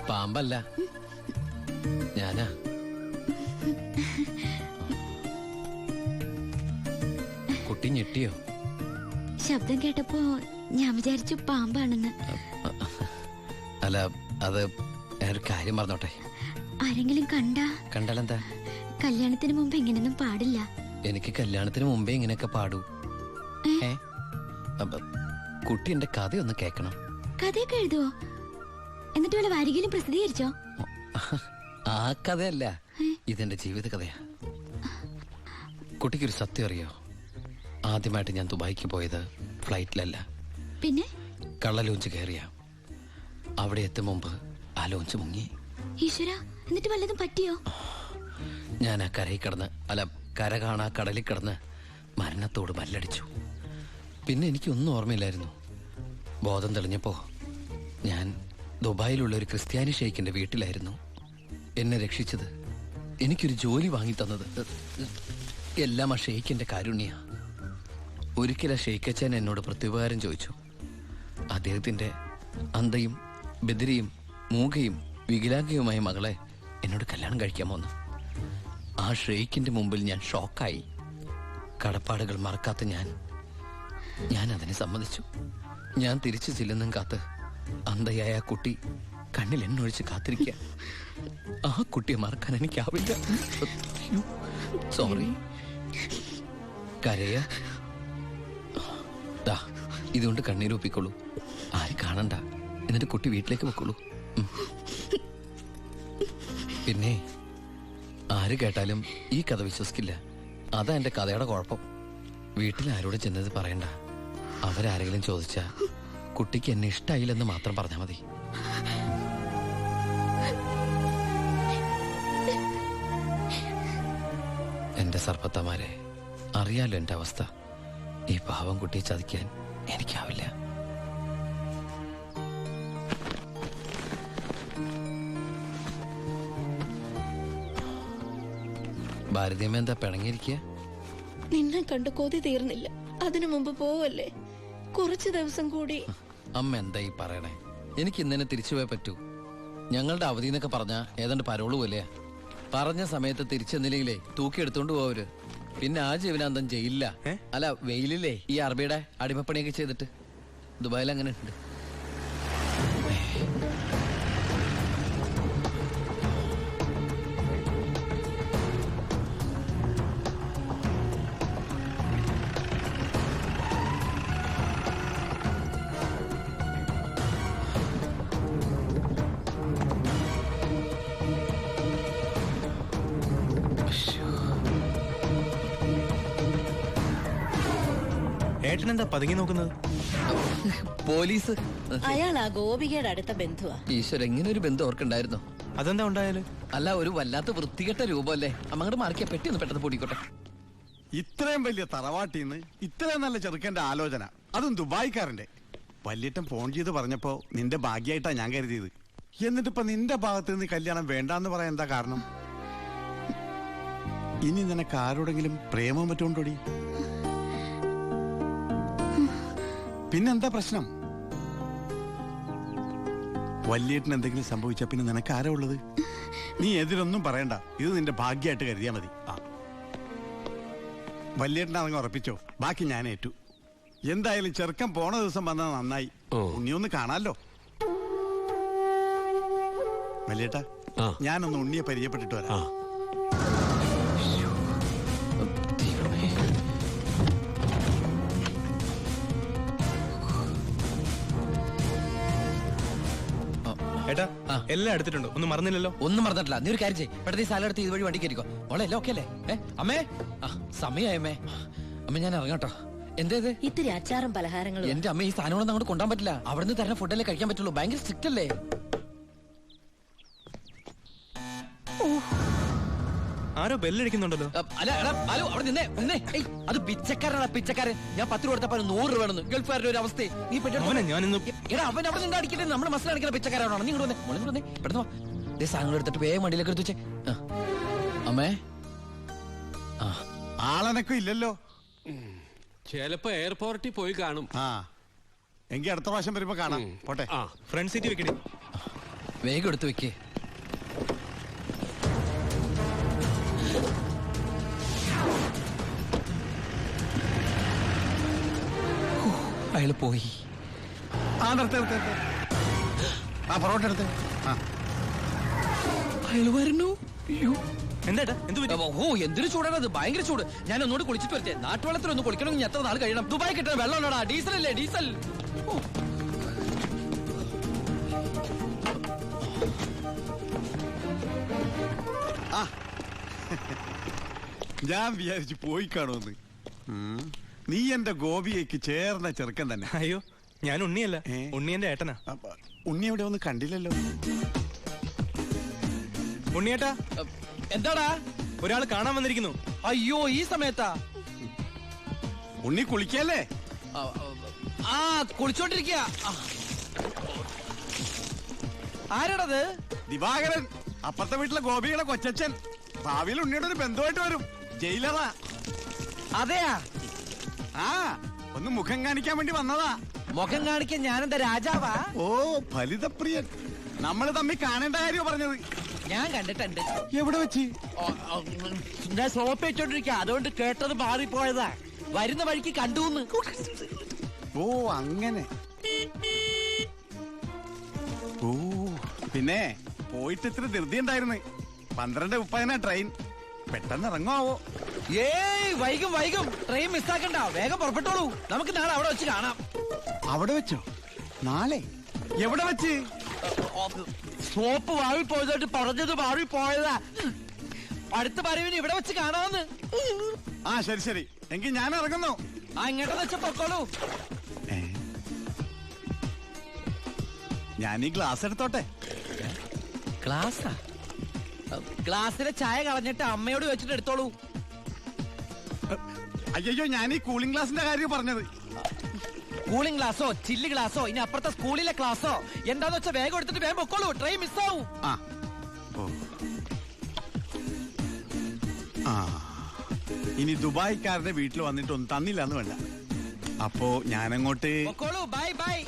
പാമ്പല്ല, ഞാനാ. കുട്ടി ഞെട്ടിയോ? ശബ്ദം കേട്ടപ്പോ ഞാൻ വിചാരിച്ചു പാമ്പാണെന്ന്. അല്ല, അത് ഒരു കാര്യം പറഞ്ഞോട്ടെ. ആരെങ്കിലും കണ്ടാലെന്താ? കല്യാണത്തിന് മുമ്പ് ഇങ്ങനെയൊന്നും പാടില്ല. എനിക്ക് കല്യാണത്തിന് മുമ്പേ ഇങ്ങനെയൊക്കെ പാടൂ. കുട്ടി എന്റെ കഥയൊന്ന് കേക്കണം. കഥയൊക്കെ എഴുതുവോ? എന്നിട്ട് വല്ല വാരികയിലും പ്രസിദ്ധീകരിച്ചോ? ആ കഥയല്ല, ഇതെന്റെ ജീവിത കഥയാ. കുട്ടിക്കൊരു സത്യം അറിയോ? ആദ്യമായിട്ട് ഞാൻ ദുബായിക്ക് പോയത് ഫ്ലൈറ്റിലല്ല, പിന്നെ കള്ള ലോഞ്ച് കയറിയ. അവിടെ എത്തും മുമ്പ് ആ ലോഞ്ച് മുങ്ങി. ഈശ്വര, എന്നിട്ട് വല്ലതും പറ്റിയോ? ഞാൻ ആ കരയിൽ കിടന്ന്, കര കാണാ കടലിൽ കിടന്ന് മരണത്തോട് മല്ലടിച്ചു. പിന്നെ എനിക്കൊന്നും ഓർമ്മയില്ലായിരുന്നു. ബോധം തെളിഞ്ഞപ്പോ ഞാൻ ദുബായിലുള്ള ഒരു ക്രിസ്ത്യാനി ഷെയ്ഖിന്റെ വീട്ടിലായിരുന്നു. എന്നെ രക്ഷിച്ചത്, എനിക്കൊരു ജോലി വാങ്ങി തന്നത് എല്ലാം ആ ഷെയ്ഖിന്റെ കാരുണ്യ. ഒരിക്കലും ഷെയ്ഖച്ചൻ എന്നോട് പ്രത്യുപകാരം ചോദിച്ചു. അദ്ദേഹത്തിന്റെ അന്ധയും ബദിരിയും മൂകയും വികലാംഗയുമായ മകളെ എന്നോട് കല്യാണം കഴിക്കാമോന്ന്. ആ ഷെയ്ഖിന്റെ മുമ്പിൽ ഞാൻ ഷോക്കായി. കടപ്പാടുകൾ മറക്കാത്ത ഞാൻ അതിനെ സമ്മതിച്ചു. ഞാൻ തിരിച്ചു ചെല്ലുന്നും കാത്ത് അന്ധയായ ആ കുട്ടി കണ്ണിൽ എണ്ണൊഴിച്ച് കാത്തിരിക്കുക. ആ കുട്ടിയെ മറക്കാൻ എനിക്കാവില്ല. സോറി. കരയ, ഇതുകൊണ്ട് കണ്ണീരൊപ്പിക്കോളൂ. ആരും കാണണ്ട. എന്നിട്ട് കുട്ടി വീട്ടിലേക്ക് വെക്കോളൂ. പിന്നെ ആര് കേട്ടാലും ഈ കഥ വിശ്വസിക്കില്ല. അതാ എന്റെ കഥയുടെ കുഴപ്പം. വീട്ടിൽ ആരോട് ചെന്നത് പറയണ്ട. അവരാരെങ്കിലും ചോദിച്ചാ കുട്ടിക്ക് എന്നെ ഇഷ്ടായില്ലെന്ന് മാത്രം പറഞ്ഞാൽ മതി. എന്റെ സർപ്പത്തമാരെ, അറിയാലോ എന്റെ അവസ്ഥ. ഈ പാവം കുട്ടിയെ ചതിക്കാൻ എനിക്കാവില്ല. ഭാരതീയമ്മ എന്താ പിണങ്ങിയിരിക്കുക? നിന്നെ കണ്ട് കൊതി തീർന്നില്ല. അതിനു മുമ്പ് പോവല്ലേ? കുറച്ചു ദിവസം കൂടി. അമ്മ എന്താ ഈ പറയണേ? എനിക്ക് ഇന്നെ തിരിച്ചു പോയേ പറ്റൂ. ഞങ്ങളുടെ അവധി എന്നൊക്കെ പറഞ്ഞ ഏതാണ്ട് പരോള് പോലെയാ. പറഞ്ഞ സമയത്ത് തിരിച്ചെന്നില്ലെങ്കിലേ തൂക്കി എടുത്തോണ്ട് പോവര്. പിന്നെ ആ ജീവനാന്തം ജയിലില്ല. അല്ല, വെയിലില്ലേ ഈ അറബിയുടെ അടിമപ്പണിയൊക്കെ ചെയ്തിട്ട്. ദുബായിൽ അങ്ങനെ ഉണ്ട്. ഏട്ടനെന്താ പതുങ്ങി നോക്കുന്നത്? പോലീസ്. അയാൾ ആ ഗോപികയുടെ അടുത്ത ബന്ധുവാ. ഈശ്വര, എങ്ങനെ ഒരു ബന്ധു ഓർക്കുണ്ടായിരുന്നു? അതെന്താ ഉണ്ടായാല്? അല്ല, ഒരു വല്ലാത്ത വൃത്തികെട്ട രൂപമല്ലേ. അമ്മങ്ങോട്ട് മാറിക്കാ, പെട്ടി ഒന്ന് പെട്ടെന്ന് പൊടിക്കോട്ടെ. ഇത്രയും വലിയ തറവാട്ടിന്ന് ഇത്രയും നല്ല ചെറുക്കന്റെ ആലോചന, അതും ദുബായിക്കാരന്റെ. വല്യേട്ടൻ ഫോൺ ചെയ്ത് പറഞ്ഞപ്പോ നിന്റെ ഭാഗ്യായിട്ടാ ഞാൻ കരുതിയത്. എന്നിട്ടിപ്പോ നിന്റെ ഭാഗത്ത് നിന്ന് കല്യാണം വേണ്ടാന്ന് പറയാൻ എന്താ കാരണം? ഇനി നിനക്ക് ആരോടെങ്കിലും പ്രേമം പറ്റുകൊണ്ടോടി? പിന്നെന്താ പ്രശ്നം? വല്യേട്ടന് എന്തെങ്കിലും സംഭവിച്ച പിന്നെ നിനക്ക് ആരാ ഉള്ളത്? നീ എതിരൊന്നും പറയണ്ട. ഇത് നിന്റെ ഭാഗ്യമായിട്ട് കരുതിയാ മതി. വല്യേട്ടനാണെങ്കിൽ ഉറപ്പിച്ചോ, ബാക്കി ഞാൻ ഏറ്റു. എന്തായാലും ചെറുക്കൻ പോണ ദിവസം വന്നത് നന്നായി. ഉണ്ണിയൊന്ന് കാണാലോ. വല്യേട്ടാ, ഞാനൊന്ന് ഉണ്ണിയെ പരിചയപ്പെട്ടിട്ട് വരാം. ഏട്ടാ, എല്ലാം എടുത്തിട്ടുണ്ട്. ഒന്നും മറന്നില്ലല്ലോ? ഒന്നും മറന്നിട്ടില്ല. നീ ഒരു കാര്യം ചെയ്യ്, പെട്ടെന്ന് ഈ സ്ഥലം എടുത്ത് ഇതുവഴി വണ്ടി കയറിക്കോ. ഓളെ ഓക്കെ അല്ലേ? അമ്മേ, സമയമ്മേ. അമ്മ ഞാൻ ഇറങ്ങാട്ടോ. എന്തേത്? ഇത്തിരി അച്ചാറും പലഹാരങ്ങളും. എന്റെ അമ്മ, ഈ സാധനങ്ങളൊന്നും അങ്ങോട്ട് കൊണ്ടാൻ പറ്റില്ല. അവിടുന്ന് തരുന്ന ഫുഡല്ലേ കഴിക്കാൻ പറ്റുള്ളൂ. ഭയങ്കര സ്ട്രിക്റ്റ് അല്ലേ? ആരോ ബെല്ലടിക്കുന്നുണ്ടല്ലോ. ഹലോ, അവിടെ നിന്നേ. അത് പിച്ചക്കാരനാണ്, പിച്ചക്കാരൻ. ഞാൻ 10 രൂപ കൊടുത്തപ്പോ 100 രൂപ വേണമെന്ന്. ഗൾഫുകാരുടെ ഒരു അവസ്ഥ നീ അവൻ അവിടെ നിന്ന് അടിക്കട്ടെ. നമ്മുടെ മസിൽ അടിക്കുന്ന പിച്ചക്കാരാണോ? നീ ഇങ്ങോട്ട് വന്നേ, പെട്ടെന്ന് സാധനങ്ങൾ എടുത്തിട്ട് വേഗം വണ്ടിയിലേക്ക് എടുത്ത് വെച്ചേ. അമ്മേ, ആളനക്കം ഇല്ലല്ലോ. ചിലപ്പോ എയർപോർട്ടിൽ പോയി കാണും. എങ്കിൽ അടുത്ത പ്രാവശ്യം വരുമ്പോ കാണാം. പോട്ടെ. ഫ്രണ്ട് സീറ്റ് വെക്കണേ. വേഗം എടുത്തു വെക്കേ. അയാള് പോയി. ആ നിർത്ത് നിർത്ത് നിർത്ത്. ആ പൊറോട്ട എടുത്ത്. ആ അയാള് വരുന്നു. അയ്യോ. എന്താ എന്ത് പറ്റി? ഓ എന്തൊരു ചൂടാണത്, ഭയങ്കര ചൂട്. ഞാൻ ഒന്നുകൂടി കുളിച്ചിട്ട് വരട്ടെ. നാട്ടുവെള്ളത്തിൽ ഒന്ന് കുളിക്കണമെങ്കിൽ എത്ര നാൾ കഴിയണം? ദുബായ് കിട്ടുന്ന വെള്ളം ഉണ്ടോടാ? ഡീസൽ അല്ലേ, ഡീസൽ. ഓ. ആ ഞാൻ വിചാരിച്ചു പോയി കാണുമെന്ന്. നീ എന്റെ ഗോപിയേക്ക് ചേർന്ന ചെറുക്കൻ തന്നെ. അയ്യോ, ഞാൻ ഉണ്ണിയല്ല, ഏ? ഉണ്ണി എന്റെ ഏട്ടനാ. ഉണ്ണി എവിടെ ഒന്നും കണ്ടില്ലല്ലോ. ഉണ്ണിയേട്ടാ, എന്താടാ? ഒരാൾ കാണാൻ വന്നിരിക്കുന്നു. അയ്യോ, ഈ സമയത്താ? ഉണ്ണി കുളിക്കല്ലേ? ആ കുളിച്ചോണ്ടിരിക്കുക. ആരാടത്? ദിവാകരൻ, അപ്പുറത്തെ വീട്ടിലെ ഗോപിയുടെ കൊച്ചച്ഛൻ. ഭാവിയിൽ ഉണ്ണിയുടെ ഒരു ബന്ധുവായിട്ട് വരും. ജയിലറാ. അതെയാ? ആ ഒന്ന് മുഖം കാണിക്കാൻ വേണ്ടി വന്നതാ. മുഖം കാണിക്കാൻ ഞാനെന്താ രാജാവാ? ഓ ഫലിതപ്രിയൻ. നമ്മള് തമ്മിൽ കാണേണ്ട കാര്യം പറഞ്ഞത്. ഞാൻ കണ്ടിട്ടുണ്ട്. എവിടെ വെച്ച്? ഞാൻ സോപ്പ് വെച്ചോണ്ടിരിക്കുക, അതുകൊണ്ട് കേട്ടത് മാറിപ്പോയതാ. വരുന്ന വഴിക്ക് കണ്ടുന്ന്. ഓ അങ്ങനെ. ഓ പിന്നെ പോയിട്ട് ഇത്ര ധൃതി ഉണ്ടായിരുന്നു. 12:30 ട്രെയിൻ. പെട്ടെന്ന് ഇറങ്ങുവോ? ഏയ് വൈകും വൈകും. ട്രെയിൻ മിസ്സാക്കണ്ട, വേഗം പുറപ്പെട്ടോളൂ. നമുക്ക് നാളെ അവിടെ വെച്ച് കാണാം. അവിടെ വെച്ചോ? നാളെ എവിടെ വെച്ച്? സോപ്പ് മാറിപ്പോയതായിട്ട് പറഞ്ഞത് മാറിപ്പോയതാ. അടുത്ത പറവിന് ഇവിടെ വെച്ച് കാണാമെന്ന്. ആ ശരി ശരി, എങ്കിൽ ഞാൻ ഇറങ്ങുന്നു. ആ ഇങ്ങോട്ടെന്ന് വെച്ച പൊക്കോളൂ. ഞാൻ ഈ ഗ്ലാസ് എടുത്തോട്ടെ. ഗ്ലാസാ? ഗ്ലാസ്സിലെ ചായ കളഞ്ഞിട്ട് അമ്മയോട് വെച്ചിട്ട് എടുത്തോളൂ. അയ്യോ, ഞാൻ ഈ കൂളിംഗ് ഗ്ലാസിന്റെ കാര്യം പറഞ്ഞത്. കൂളിംഗ് ഗ്ലാസോ ചില്ല് ഗ്ലാസോ ഇനി അപ്പുറത്തെ സ്കൂളിലെ ക്ലാസ്സോ എന്താന്ന് വെച്ചാൽ വേഗം എടുത്തിട്ട് വേഗം പൊക്കോളൂ. ട്രെയിൻ മിസ്സാവും. ആ ഓ ആ ഇനി ദുബായ്ക്കാരുടെ വീട്ടിൽ വന്നിട്ടൊന്നും തന്നില്ല എന്ന് വേണ്ട. അപ്പോ ഞാനങ്ങോട്ട് പൊക്കോളൂ. Bye bye.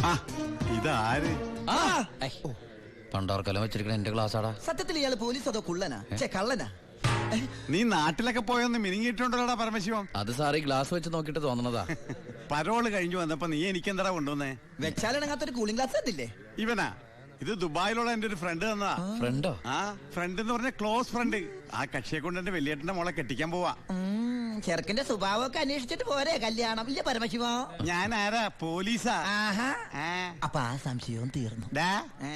ആ ഇതാര്? പണ്ടോർക്കെല്ലാം വെച്ചിരിക്കണ എന്റെ ക്ലാസ്സാടാ. സത്യത്തിൽ ഇയാള് പോലീസ് അതോ കുള്ളനാ? കള്ളനാ? നീ നാട്ടിലൊക്കെ പോയൊന്ന് മിനിങ്ങിയിട്ടുണ്ടല്ലോടാ പരമശിവം. അത് സാറി ഗ്ലാസ് വെച്ച് നോക്കിട്ട് തോന്നണതാ. പരോള് കഴിഞ്ഞു വന്നപ്പോ നീ എനിക്കെന്താ കൊണ്ടുവന്നേ? വെച്ചാലിണങ്ങാത്തൊരു കൂളിംഗ് ഗ്ലാസ് തന്നില്ലേ? ഇവനാ? ഇത് ദുബായിലുള്ള എന്റെ ഒരു ഫ്രണ്ട് തന്നതാ. ഫ്രണ്ടോ? ആ ഫ്രണ്ട് എന്ന് പറഞ്ഞ ക്ലോസ് ഫ്രണ്ട്. ആ കക്ഷിയെ കൊണ്ട് എന്റെ വലിയേട്ടന്റെ മോളെ കെട്ടിക്കാൻ പോവാ. ചെറുക്കന്റെ സ്വഭാവമൊക്കെ അന്വേഷിച്ചിട്ട് പോരെ കല്യാണം? ഇല്ല പരമശിവ. ഞാൻ ആരാ? പോലീസാ. ആഹാ. ആ. അപ്പൊ ആ സംശയവും തീർന്നു. ഡാ, ഏ?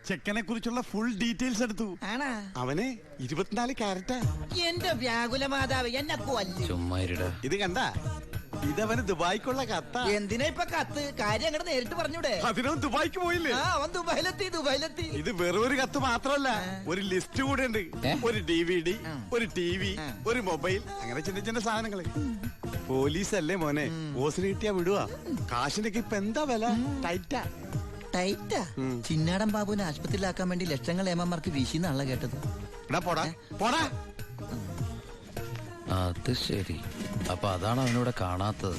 ചെക്കനെ കുറിച്ചുള്ള ഫുൾ ഡീറ്റെയിൽസ് എടുത്തു. ആണാ? അവന് 24 ക്യാരറ്റാ. എന്റെ വ്യാകുല മാതാവ് എന്നെ കൊല്ലു. ചുമ്മാ ഇരുടാ. ഇത് കണ്ട, ഇതവന് ദുബായ്ക്കുള്ള കത്താ. എന്തിനാ ഇപ്പൊ കത്ത്? കാര്യം അങ്ങോട്ട് നേരിട്ട് പറഞ്ഞൂടെ? അതിനും ദുബായ്ക്ക് പോയില്ലേ? ആ അവൻ ദുബായിലെത്തി. ഇത് വെറും ഒരു കത്ത് മാത്രമല്ല, ഒരു ലിസ്റ്റ് കൂടെ ഉണ്ട്. ഒരു DVD, ഒരു TV, ഒരു മൊബൈൽ, അങ്ങനെ ചിന്ന ചിന്ന സാധനങ്ങള്. പോലീസ് അല്ലേ മോനെ, ഓസിന് കിട്ടിയാ വിടുവാ. കാശിനൊക്കെ ഇപ്പൊ എന്താ വില? ടൈറ്റാ. ടൈറ്റാ? ചിന്നാടൻ ബാബുവിനെ ആശുപത്രിയിലാക്കാൻ വേണ്ടി ലക്ഷങ്ങൾ ഏമാർക്ക് വീശിന്നാണല്ലോ കേട്ടത്. പോടാ പോടാ. അത് ശരി. അപ്പൊ അതാണ് അവനോട് കാണാത്തത്.